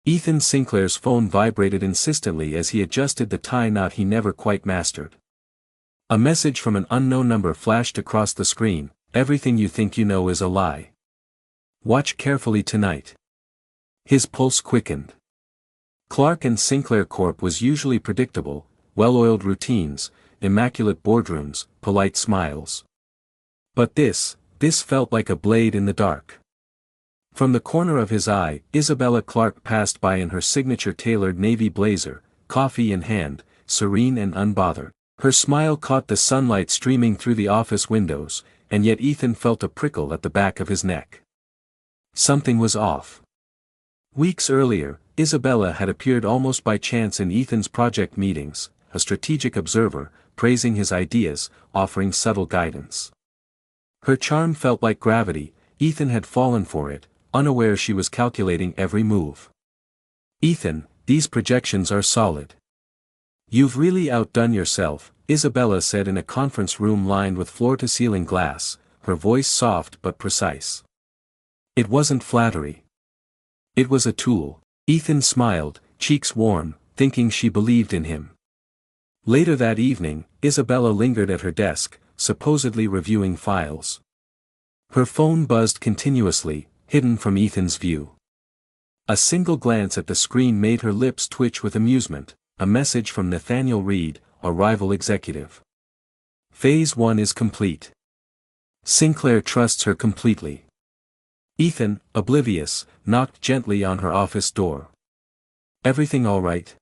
Ethan Sinclair's phone vibrated insistently as he adjusted the tie knot he never quite mastered. A message from an unknown number flashed across the screen: "Everything you think you know is a lie. Watch carefully tonight." His pulse quickened. Clarke & Sinclair Corp. was usually predictable: well-oiled routines, immaculate boardrooms, polite smiles. But this felt like a blade in the dark. From the corner of his eye, Isabella Clarke passed by in her signature tailored navy blazer, coffee in hand, serene and unbothered. Her smile caught the sunlight streaming through the office windows, and yet Ethan felt a prickle at the back of his neck. Something was off. Weeks earlier, Isabella had appeared almost by chance in Ethan's project meetings, a strategic observer, praising his ideas, offering subtle guidance. Her charm felt like gravity. Ethan had fallen for it, unaware she was calculating every move. "Ethan, these projections are solid. You've really outdone yourself," Isabella said in a conference room lined with floor-to-ceiling glass, her voice soft but precise. It wasn't flattery. It was a tool. Ethan smiled, cheeks warm, thinking she believed in him. Later that evening, Isabella lingered at her desk, supposedly reviewing files. Her phone buzzed continuously, hidden from Ethan's view. A single glance at the screen made her lips twitch with amusement: a message from Nathaniel Reed, a rival executive. Phase 1 is complete. Sinclair trusts her completely. Ethan, oblivious, knocked gently on her office door. "Everything all right?"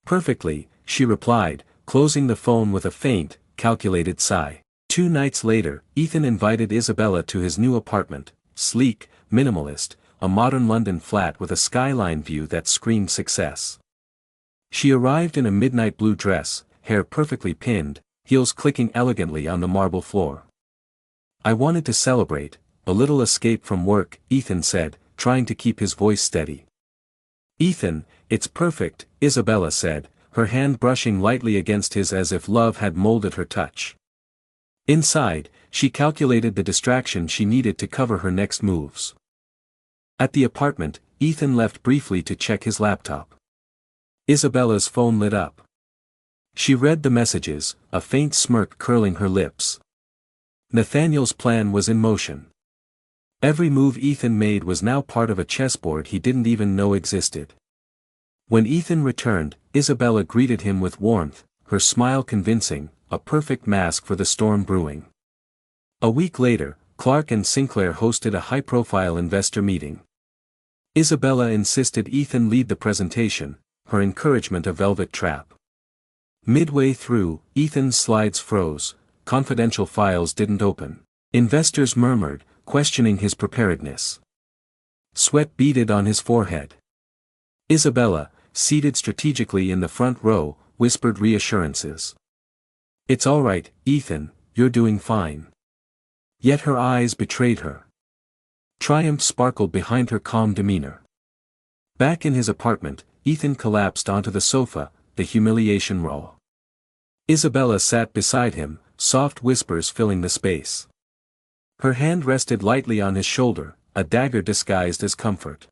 "Perfectly," she replied, closing the phone with a faint, calculated sigh. 2 nights later, Ethan invited Isabella to his new apartment, sleek, minimalist, a modern London flat with a skyline view that screamed success. She arrived in a midnight blue dress, hair perfectly pinned, heels clicking elegantly on the marble floor. "I wanted to celebrate, a little escape from work," Ethan said, trying to keep his voice steady. "Ethan, it's perfect," Isabella said, her hand brushing lightly against his as if love had molded her touch. Inside, she calculated the distraction she needed to cover her next moves. At the apartment, Ethan left briefly to check his laptop. Isabella's phone lit up. She read the messages, a faint smirk curling her lips. Nathaniel's plan was in motion. Every move Ethan made was now part of a chessboard he didn't even know existed. When Ethan returned, Isabella greeted him with warmth, her smile convincing, a perfect mask for the storm brewing. A week later, Clarke and Sinclair hosted a high-profile investor meeting. Isabella insisted Ethan lead the presentation, her encouragement a velvet trap. Midway through, Ethan's slides froze, confidential files didn't open. Investors murmured, questioning his preparedness. Sweat beaded on his forehead. Isabella, seated strategically in the front row, whispered reassurances. "It's all right, Ethan, you're doing fine." Yet her eyes betrayed her. Triumph sparkled behind her calm demeanor. Back in his apartment, Ethan collapsed onto the sofa, the humiliation raw. Isabella sat beside him, soft whispers filling the space. Her hand rested lightly on his shoulder, a dagger disguised as comfort.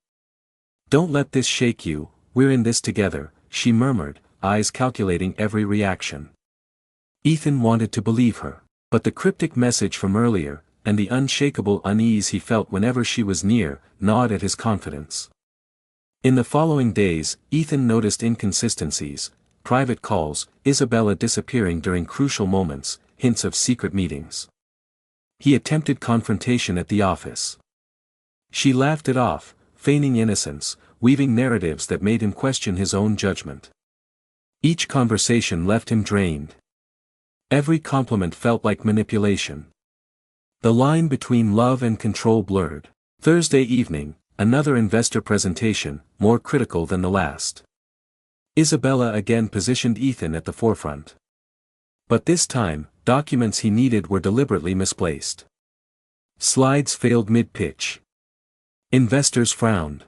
"Don't let this shake you, we're in this together," she murmured, eyes calculating every reaction. Ethan wanted to believe her, but the cryptic message from earlier, and the unshakable unease he felt whenever she was near, gnawed at his confidence. In the following days, Ethan noticed inconsistencies: private calls, Isabella disappearing during crucial moments, hints of secret meetings. He attempted confrontation at the office. She laughed it off, feigning innocence, weaving narratives that made him question his own judgment. Each conversation left him drained. Every compliment felt like manipulation. The line between love and control blurred. Thursday evening, another investor presentation, more critical than the last. Isabella again positioned Ethan at the forefront. But this time, documents he needed were deliberately misplaced. Slides failed mid-pitch. Investors frowned.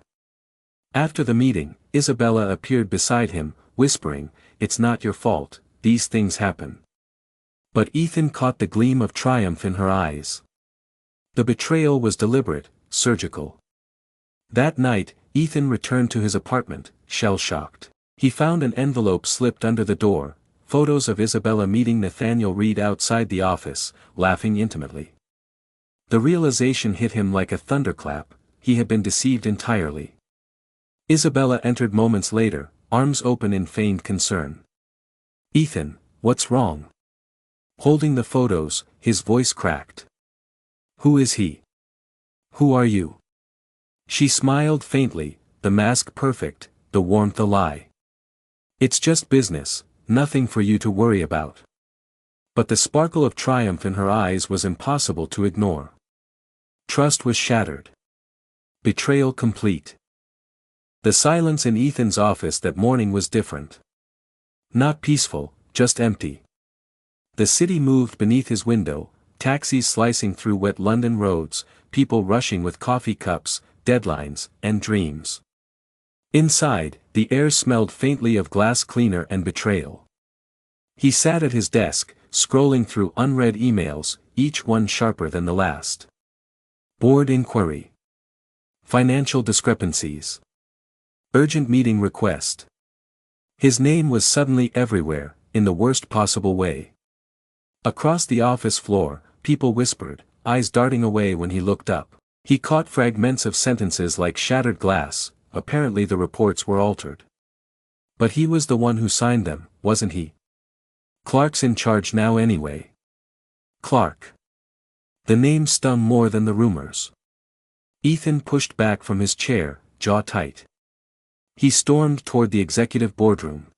After the meeting, Isabella appeared beside him, whispering, "It's not your fault, these things happen." But Ethan caught the gleam of triumph in her eyes. The betrayal was deliberate, surgical. That night, Ethan returned to his apartment, shell-shocked. He found an envelope slipped under the door, photos of Isabella meeting Nathaniel Reed outside the office, laughing intimately. The realization hit him like a thunderclap, he had been deceived entirely. Isabella entered moments later, arms open in feigned concern. "Ethan, what's wrong?" Holding the photos, his voice cracked. "Who is he? Who are you?" She smiled faintly, the mask perfect, the warmth a lie. "It's just business, nothing for you to worry about." But the sparkle of triumph in her eyes was impossible to ignore. Trust was shattered. Betrayal complete. The silence in Ethan's office that morning was different. Not peaceful, just empty. The city moved beneath his window, taxis slicing through wet London roads, people rushing with coffee cups, deadlines, and dreams. Inside, the air smelled faintly of glass cleaner and betrayal. He sat at his desk, scrolling through unread emails, each one sharper than the last. Board inquiry. Financial discrepancies. Urgent meeting request. His name was suddenly everywhere, in the worst possible way. Across the office floor, people whispered, eyes darting away when he looked up. He caught fragments of sentences like shattered glass, apparently the reports were altered. But he was the one who signed them, wasn't he? Clarke's in charge now anyway. Clarke. The name stung more than the rumors. Ethan pushed back from his chair, jaw tight. He stormed toward the executive boardroom.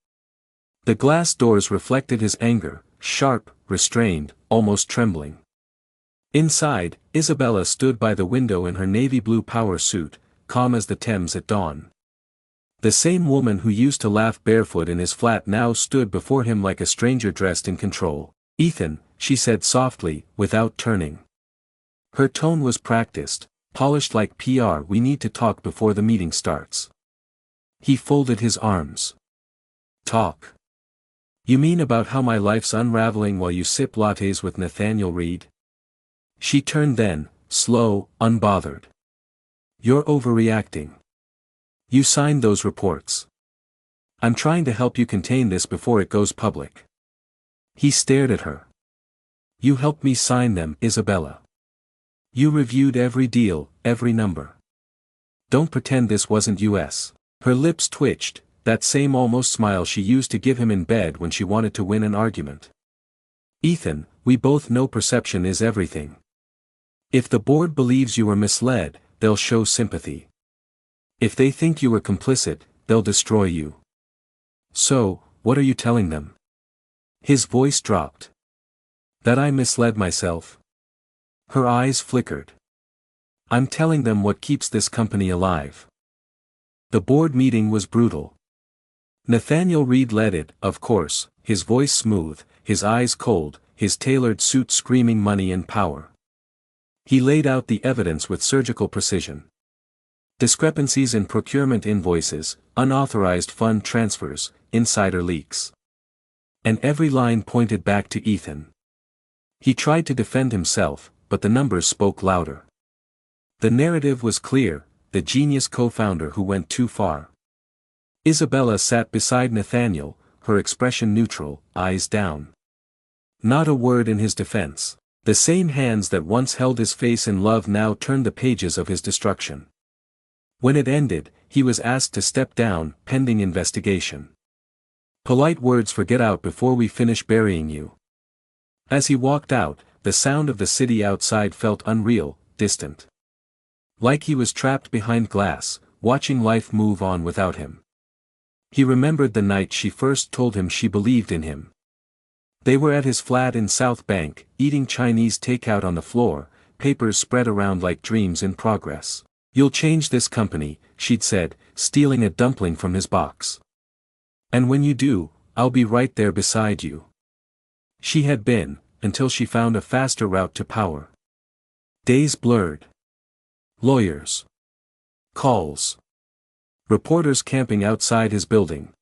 The glass doors reflected his anger, sharp, restrained, almost trembling. Inside, Isabella stood by the window in her navy blue power suit, calm as the Thames at dawn. The same woman who used to laugh barefoot in his flat now stood before him like a stranger dressed in control. "Ethan," she said softly, without turning. Her tone was practiced, polished like PR. "We need to talk before the meeting starts." He folded his arms. "Talk? You mean about how my life's unraveling while you sip lattes with Nathaniel Reed?" She turned then, slow, unbothered. "You're overreacting. You signed those reports. I'm trying to help you contain this before it goes public." He stared at her. "You helped me sign them, Isabella. You reviewed every deal, every number. Don't pretend this wasn't US. Her lips twitched, that same almost smile she used to give him in bed when she wanted to win an argument. "Ethan, we both know perception is everything. If the board believes you were misled, they'll show sympathy. If they think you were complicit, they'll destroy you. So, what are you telling them?" His voice dropped. "That I misled myself?" Her eyes flickered. "I'm telling them what keeps this company alive." The board meeting was brutal. Nathaniel Reed led it, of course, his voice smooth, his eyes cold, his tailored suit screaming money and power. He laid out the evidence with surgical precision. Discrepancies in procurement invoices, unauthorized fund transfers, insider leaks. And every line pointed back to Ethan. He tried to defend himself, but the numbers spoke louder. The narrative was clear, the genius co-founder who went too far. Isabella sat beside Nathaniel, her expression neutral, eyes down. Not a word in his defense. The same hands that once held his face in love now turned the pages of his destruction. When it ended, he was asked to step down, pending investigation. "Polite words for get out before we finish burying you." As he walked out, the sound of the city outside felt unreal, distant. Like he was trapped behind glass, watching life move on without him. He remembered the night she first told him she believed in him. They were at his flat in South Bank, eating Chinese takeout on the floor, papers spread around like dreams in progress. "You'll change this company," she'd said, stealing a dumpling from his box. "And when you do, I'll be right there beside you." She had been, until she found a faster route to power. Days blurred. Lawyers. Calls. Reporters camping outside his building.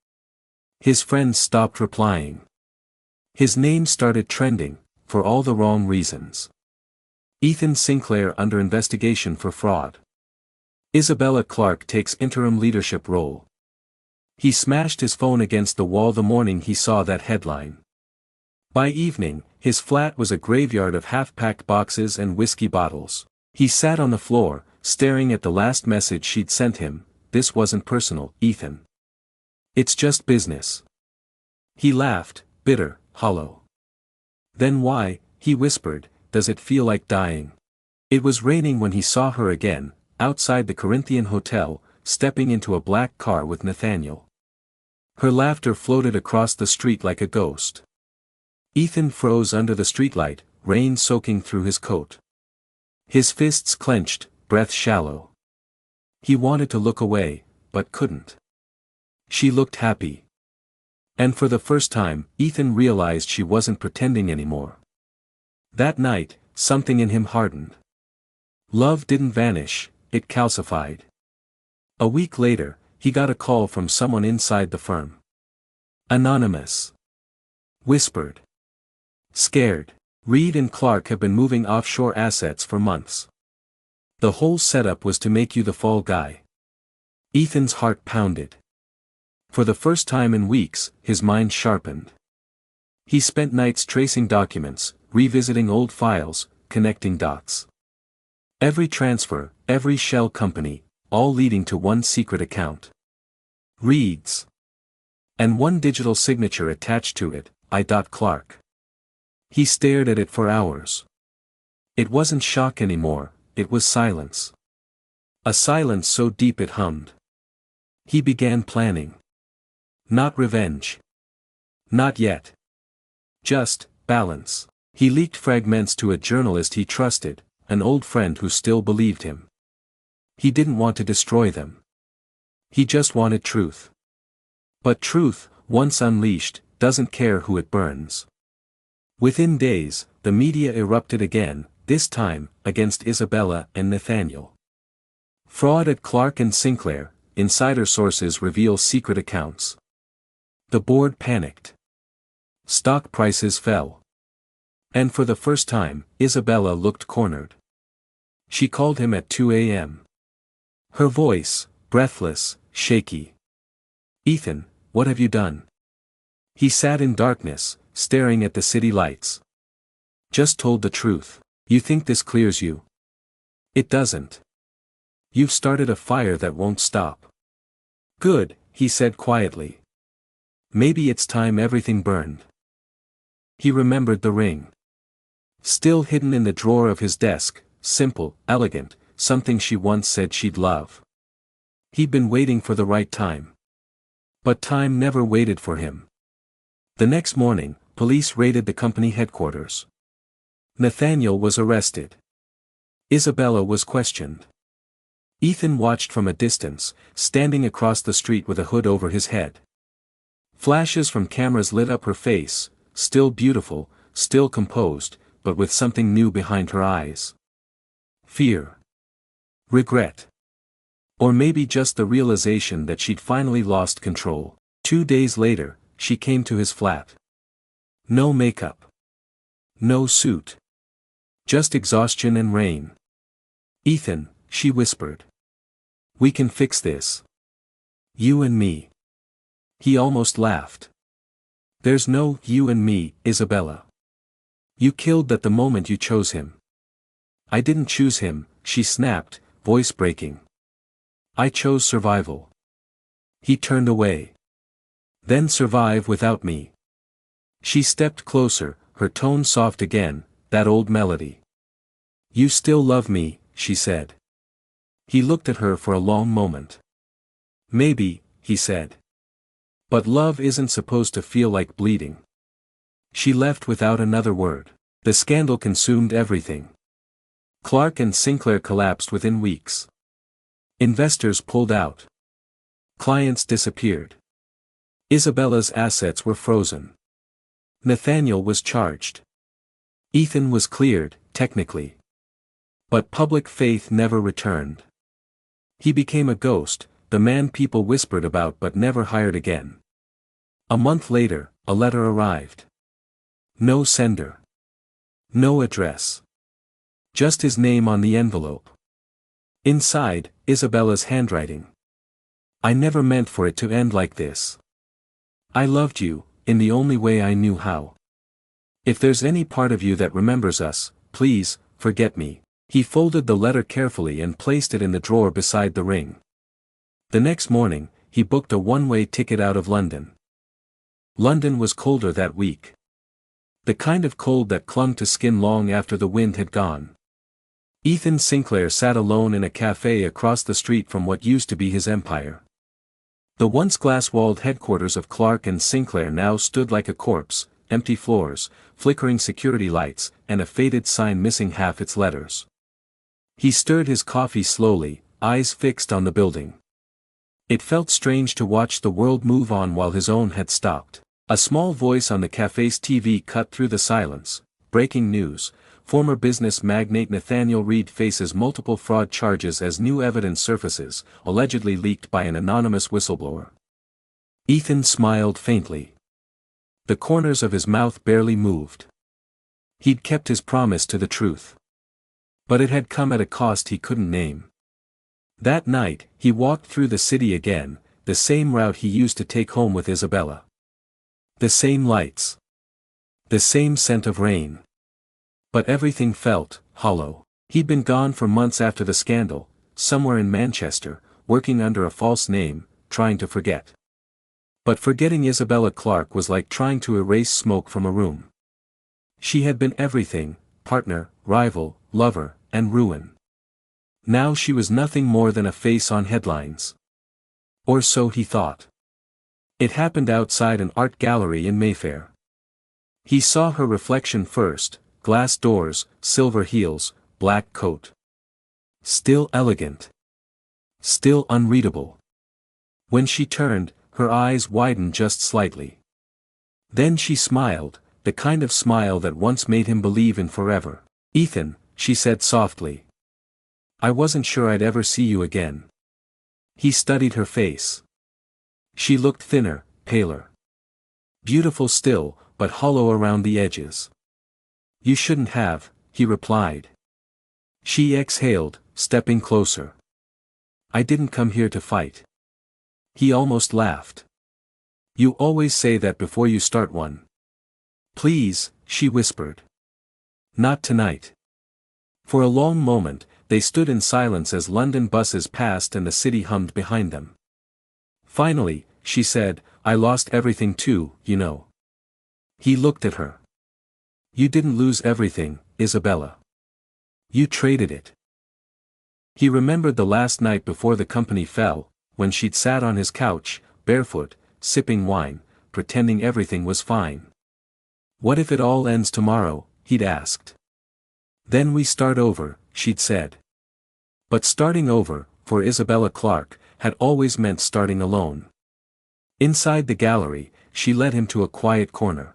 His friends stopped replying. His name started trending, for all the wrong reasons. Ethan Sinclair under investigation for fraud. Isabella Clarke takes interim leadership role. He smashed his phone against the wall the morning he saw that headline. By evening, his flat was a graveyard of half-packed boxes and whiskey bottles. He sat on the floor, staring at the last message she'd sent him. "This wasn't personal, Ethan. It's just business." He laughed, bitter, hollow. "Then why," he whispered, "does it feel like dying?" It was raining when he saw her again, outside the Corinthian Hotel, stepping into a black car with Nathaniel. Her laughter floated across the street like a ghost. Ethan froze under the streetlight, rain soaking through his coat. His fists clenched, breath shallow. He wanted to look away, but couldn't. She looked happy. And for the first time, Ethan realized she wasn't pretending anymore. That night, something in him hardened. Love didn't vanish, it calcified. A week later, he got a call from someone inside the firm. Anonymous. Whispered. Scared. "Reed and Clarke have been moving offshore assets for months. The whole setup was to make you the fall guy." Ethan's heart pounded. For the first time in weeks, his mind sharpened. He spent nights tracing documents, revisiting old files, connecting dots. Every transfer, every shell company, all leading to one secret account. Reed's. And one digital signature attached to it, I. Clarke. He stared at it for hours. It wasn't shock anymore, it was silence. A silence so deep it hummed. He began planning. Not revenge. Not yet. Just balance. He leaked fragments to a journalist he trusted, an old friend who still believed him. He didn't want to destroy them. He just wanted truth. But truth, once unleashed, doesn't care who it burns. Within days, the media erupted again, this time, against Isabella and Nathaniel. Fraud at Clarke and Sinclair, insider sources reveal secret accounts. The board panicked. Stock prices fell. And for the first time, Isabella looked cornered. She called him at 2 a.m. Her voice, breathless, shaky. "Ethan, what have you done?" He sat in darkness, staring at the city lights. "Just told the truth. You think this clears you? It doesn't. You've started a fire that won't stop." "Good," he said quietly. "Maybe it's time everything burned." He remembered the ring. Still hidden in the drawer of his desk, simple, elegant, something she once said she'd love. He'd been waiting for the right time. But time never waited for him. The next morning, police raided the company headquarters. Nathaniel was arrested. Isabella was questioned. Ethan watched from a distance, standing across the street with a hood over his head. Flashes from cameras lit up her face, still beautiful, still composed, but with something new behind her eyes. Fear. Regret. Or maybe just the realization that she'd finally lost control. 2 days later, she came to his flat. No makeup. No suit. Just exhaustion and rain. "Ethan," she whispered. "We can fix this. You and me." He almost laughed. "There's no you and me, Isabella. You killed that the moment you chose him." "I didn't choose him," she snapped, voice breaking. "I chose survival." He turned away. "Then survive without me." She stepped closer, her tone soft again, that old melody. "You still love me," she said. He looked at her for a long moment. "Maybe," he said. "But love isn't supposed to feel like bleeding." She left without another word. The scandal consumed everything. Clarke and Sinclair collapsed within weeks. Investors pulled out. Clients disappeared. Isabella's assets were frozen. Nathaniel was charged. Ethan was cleared, technically. But public faith never returned. He became a ghost, the man people whispered about but never hired again. A month later, a letter arrived. No sender. No address. Just his name on the envelope. Inside, Isabella's handwriting. I never meant for it to end like this. I loved you, in the only way I knew how. If there's any part of you that remembers us, please, forget me. He folded the letter carefully and placed it in the drawer beside the ring. The next morning, he booked a one-way ticket out of London. London was colder that week. The kind of cold that clung to skin long after the wind had gone. Ethan Sinclair sat alone in a cafe across the street from what used to be his empire. The once glass-walled headquarters of Clarke and Sinclair now stood like a corpse, empty floors, flickering security lights, and a faded sign missing half its letters. He stirred his coffee slowly, eyes fixed on the building. It felt strange to watch the world move on while his own had stopped. A small voice on the cafe's TV cut through the silence. Breaking news: former business magnate Nathaniel Reed faces multiple fraud charges as new evidence surfaces, allegedly leaked by an anonymous whistleblower. Ethan smiled faintly. The corners of his mouth barely moved. He'd kept his promise to the truth. But it had come at a cost he couldn't name. That night, he walked through the city again, the same route he used to take home with Isabella. The same lights. The same scent of rain. But everything felt hollow. He'd been gone for months after the scandal, somewhere in Manchester, working under a false name, trying to forget. But forgetting Isabella Clarke was like trying to erase smoke from a room. She had been everything: partner, rival, lover, and ruin. Now she was nothing more than a face on headlines. Or so he thought. It happened outside an art gallery in Mayfair. He saw her reflection first: glass doors, silver heels, black coat. Still elegant. Still unreadable. When she turned, her eyes widened just slightly. Then she smiled, the kind of smile that once made him believe in forever. "Ethan," she said softly. "I wasn't sure I'd ever see you again." He studied her face. She looked thinner, paler. Beautiful still, but hollow around the edges. "You shouldn't have," he replied. She exhaled, stepping closer. "I didn't come here to fight." He almost laughed. "You always say that before you start one." "Please," she whispered. "Not tonight." For a long moment, they stood in silence as London buses passed and the city hummed behind them. Finally, she said, "I lost everything too, you know." He looked at her. "You didn't lose everything, Isabella. You traded it." He remembered the last night before the company fell, when she'd sat on his couch, barefoot, sipping wine, pretending everything was fine. "What if it all ends tomorrow?" he'd asked. "Then we start over," she'd said. But starting over, for Isabella Clarke, had always meant starting alone. Inside the gallery, she led him to a quiet corner.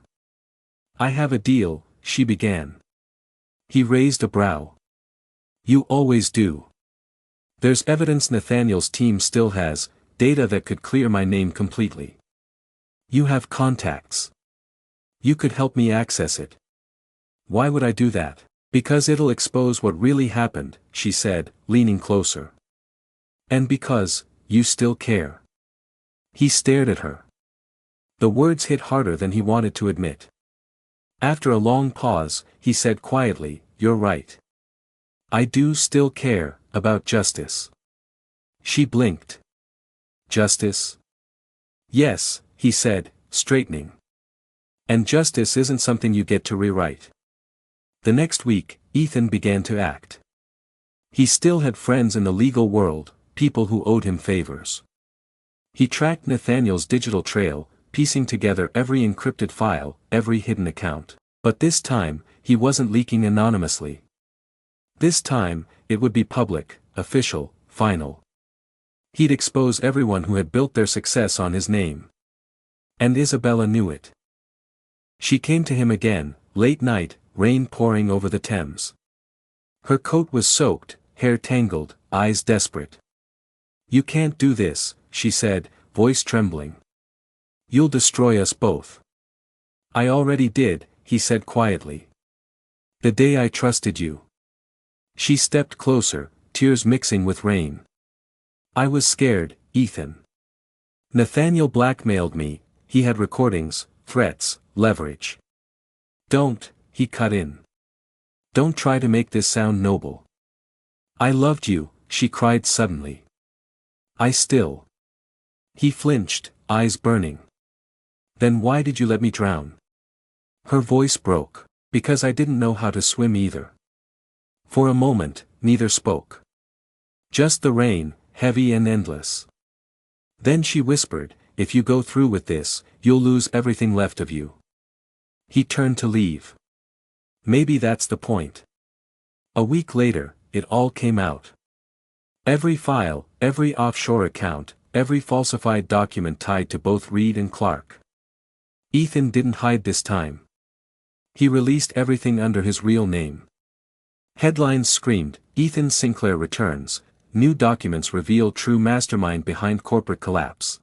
"I have a deal," she began. He raised a brow. "You always do. There's evidence Nathaniel's team still has, data that could clear my name completely. You have contacts. You could help me access it." "Why would I do that?" "Because it'll expose what really happened," she said, leaning closer. "And because, you still care." He stared at her. The words hit harder than he wanted to admit. After a long pause, he said quietly, "You're right. I do still care about justice." She blinked. "Justice?" "Yes," he said, straightening. "And justice isn't something you get to rewrite." The next week, Ethan began to act. He still had friends in the legal world, people who owed him favors. He tracked Nathaniel's digital trail, piecing together every encrypted file, every hidden account. But this time, he wasn't leaking anonymously. This time, it would be public, official, final. He'd expose everyone who had built their success on his name. And Isabella knew it. She came to him again, late night, rain pouring over the Thames. Her coat was soaked, hair tangled, eyes desperate. "You can't do this," she said, voice trembling. "You'll destroy us both." "I already did," he said quietly. "The day I trusted you." She stepped closer, tears mixing with rain. I was scared, Ethan. Nathaniel blackmailed me, he had recordings, threats, leverage. Don't, he cut in. Don't try to make this sound noble. I loved you, she cried suddenly. I still. He flinched, eyes burning. Then why did you let me drown? Her voice broke. Because I didn't know how to swim either. For a moment, neither spoke. Just the rain, heavy and endless. Then she whispered, if you go through with this, you'll lose everything left of you. He turned to leave. Maybe that's the point. A week later, it all came out. Every file, every offshore account, every falsified document tied to both Reed and Clarke. Ethan didn't hide this time. He released everything under his real name. Headlines screamed, Ethan Sinclair returns, new documents reveal true mastermind behind corporate collapse.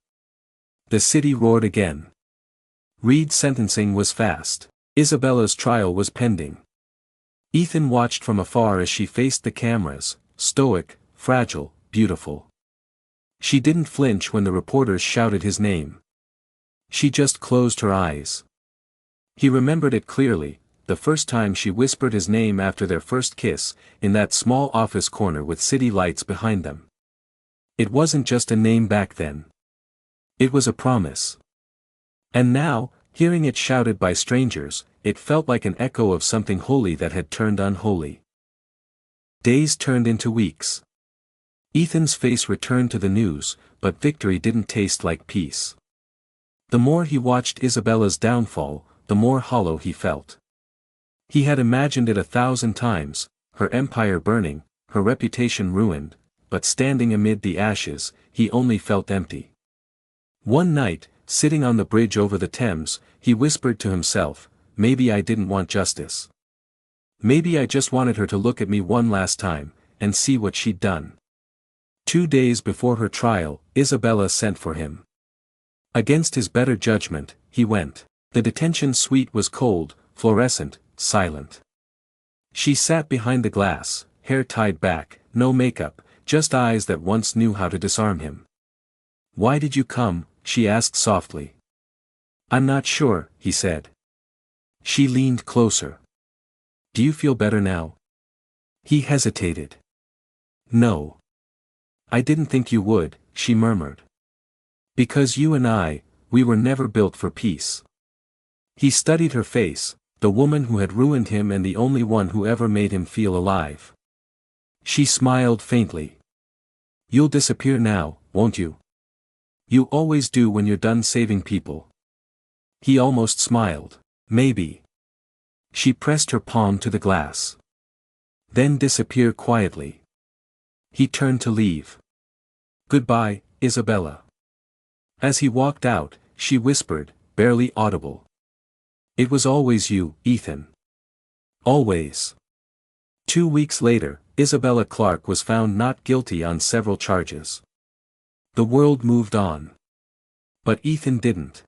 The city roared again. Reed's sentencing was fast. Isabella's trial was pending. Ethan watched from afar as she faced the cameras, stoic, fragile, beautiful. She didn't flinch when the reporters shouted his name. She just closed her eyes. He remembered it clearly, the first time she whispered his name after their first kiss, in that small office corner with city lights behind them. It wasn't just a name back then. It was a promise. And now, hearing it shouted by strangers, it felt like an echo of something holy that had turned unholy. Days turned into weeks. Ethan's face returned to the news, but victory didn't taste like peace. The more he watched Isabella's downfall, the more hollow he felt. He had imagined it 1,000 times, her empire burning, her reputation ruined, but standing amid the ashes, he only felt empty. One night, sitting on the bridge over the Thames, he whispered to himself, maybe I didn't want justice. Maybe I just wanted her to look at me one last time, and see what she'd done. 2 days before her trial, Isabella sent for him. Against his better judgment, he went. The detention suite was cold, fluorescent, silent. She sat behind the glass, hair tied back, no makeup, just eyes that once knew how to disarm him. Why did you come? She asked softly. I'm not sure, he said. She leaned closer. Do you feel better now? He hesitated. No. I didn't think you would, she murmured. Because you and I, we were never built for peace. He studied her face, the woman who had ruined him and the only one who ever made him feel alive. She smiled faintly. You'll disappear now, won't you? You always do when you're done saving people. He almost smiled. Maybe. She pressed her palm to the glass. Then disappear quietly. He turned to leave. Goodbye, Isabella. As he walked out, she whispered, barely audible. It was always you, Ethan. Always. 2 weeks later, Isabella Clarke was found not guilty on several charges. The world moved on. But Ethan didn't.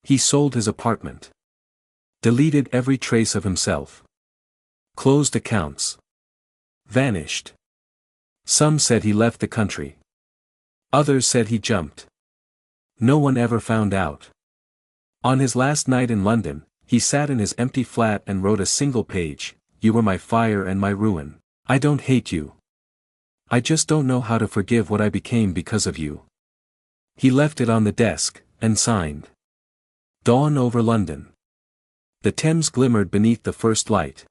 He sold his apartment. Deleted every trace of himself. Closed accounts. Vanished. Some said he left the country. Others said he jumped. No one ever found out. On his last night in London, he sat in his empty flat and wrote a single page, You were my fire and my ruin. I don't hate you. I just don't know how to forgive what I became because of you. He left it on the desk, and signed. Dawn over London. The Thames glimmered beneath the first light.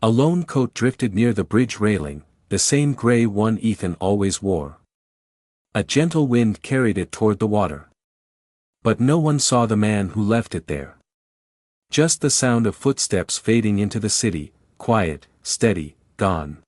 A lone coat drifted near the bridge railing, the same grey one Ethan always wore. A gentle wind carried it toward the water. But no one saw the man who left it there. Just the sound of footsteps fading into the city, quiet, steady, gone.